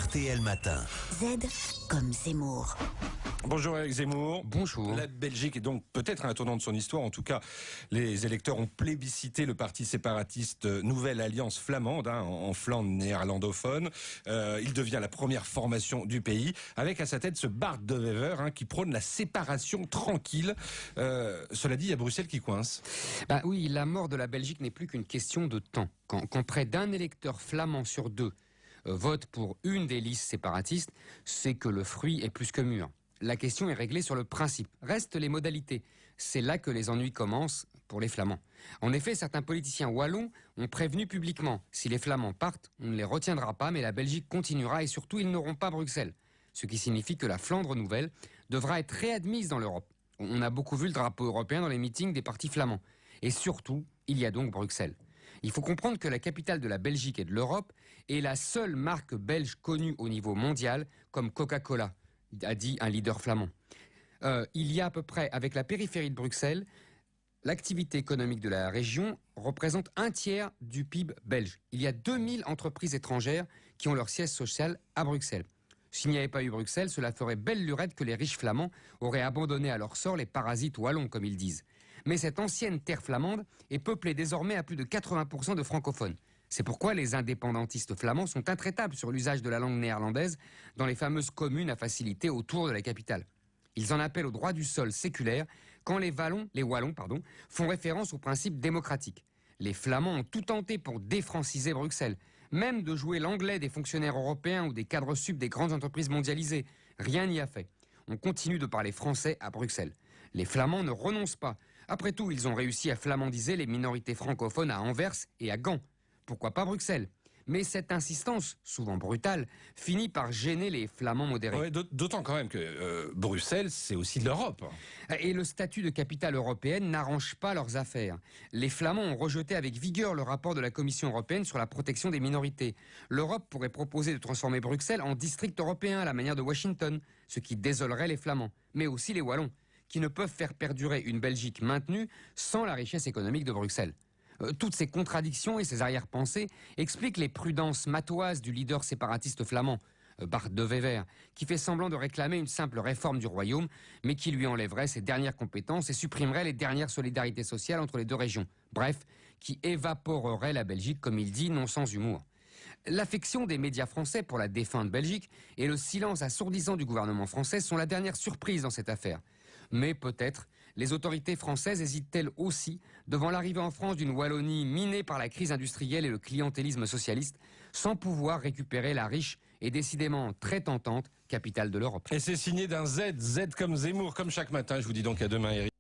RTL Matin. Z comme Zemmour. Bonjour Éric Zemmour. Bonjour. La Belgique est donc peut-être à un tournant de son histoire. En tout cas, les électeurs ont plébiscité le parti séparatiste Nouvelle Alliance Flamande en Flandre néerlandophone. Il devient la première formation du pays, avec à sa tête ce Bart de Wever qui prône la séparation tranquille. Cela dit, il y a Bruxelles qui coince. Oui, la mort de la Belgique n'est plus qu'une question de temps. Quand près d'un électeur flamand sur deux vote pour une des listes séparatistes, c'est que le fruit est plus que mûr. La question est réglée sur le principe. Restent les modalités. C'est là que les ennuis commencent pour les Flamands. En effet, certains politiciens wallons ont prévenu publiquement. Si les Flamands partent, on ne les retiendra pas, mais la Belgique continuera et surtout, ils n'auront pas Bruxelles. Ce qui signifie que la Flandre nouvelle devra être réadmise dans l'Europe. On a beaucoup vu le drapeau européen dans les meetings des partis flamands. Et surtout, il y a donc Bruxelles. Il faut comprendre que la capitale de la Belgique et de l'Europe est la seule marque belge connue au niveau mondial comme Coca-Cola, a dit un leader flamand. Il y a à peu près, avec la périphérie de Bruxelles, l'activité économique de la région représente un tiers du PIB belge. Il y a 2000 entreprises étrangères qui ont leur siège social à Bruxelles. S'il n'y avait pas eu Bruxelles, cela ferait belle lurette que les riches flamands auraient abandonné à leur sort les parasites wallons, comme ils disent. Mais cette ancienne terre flamande est peuplée désormais à plus de 80% de francophones. C'est pourquoi les indépendantistes flamands sont intraitables sur l'usage de la langue néerlandaise dans les fameuses communes à faciliter autour de la capitale. Ils en appellent au droit du sol séculaire quand les Wallons font référence aux principes démocratiques. Les Flamands ont tout tenté pour défranciser Bruxelles, même de jouer l'anglais des fonctionnaires européens ou des cadres sup des grandes entreprises mondialisées. Rien n'y a fait. On continue de parler français à Bruxelles. Les Flamands ne renoncent pas. Après tout, ils ont réussi à flamandiser les minorités francophones à Anvers et à Gand. Pourquoi pas Bruxelles? Mais cette insistance, souvent brutale, finit par gêner les Flamands modérés. Ouais, d'autant quand même que Bruxelles, c'est aussi de l'Europe. Et le statut de capitale européenne n'arrange pas leurs affaires. Les Flamands ont rejeté avec vigueur le rapport de la Commission européenne sur la protection des minorités. L'Europe pourrait proposer de transformer Bruxelles en district européen à la manière de Washington, ce qui désolerait les Flamands, mais aussi les Wallons, qui ne peuvent faire perdurer une Belgique maintenue sans la richesse économique de Bruxelles. Toutes ces contradictions et ces arrière-pensées expliquent les prudences matoises du leader séparatiste flamand, Bart de Wever, qui fait semblant de réclamer une simple réforme du royaume, mais qui lui enlèverait ses dernières compétences et supprimerait les dernières solidarités sociales entre les deux régions. Bref, qui évaporerait la Belgique, comme il dit, non sans humour. L'affection des médias français pour la défunte Belgique et le silence assourdissant du gouvernement français sont la dernière surprise dans cette affaire. Mais peut-être les autorités françaises hésitent-elles aussi devant l'arrivée en France d'une Wallonie minée par la crise industrielle et le clientélisme socialiste, sans pouvoir récupérer la riche et décidément très tentante capitale de l'Europe. Et c'est signé d'un Z comme Zemmour, comme chaque matin. Je vous dis donc à demain, Éric.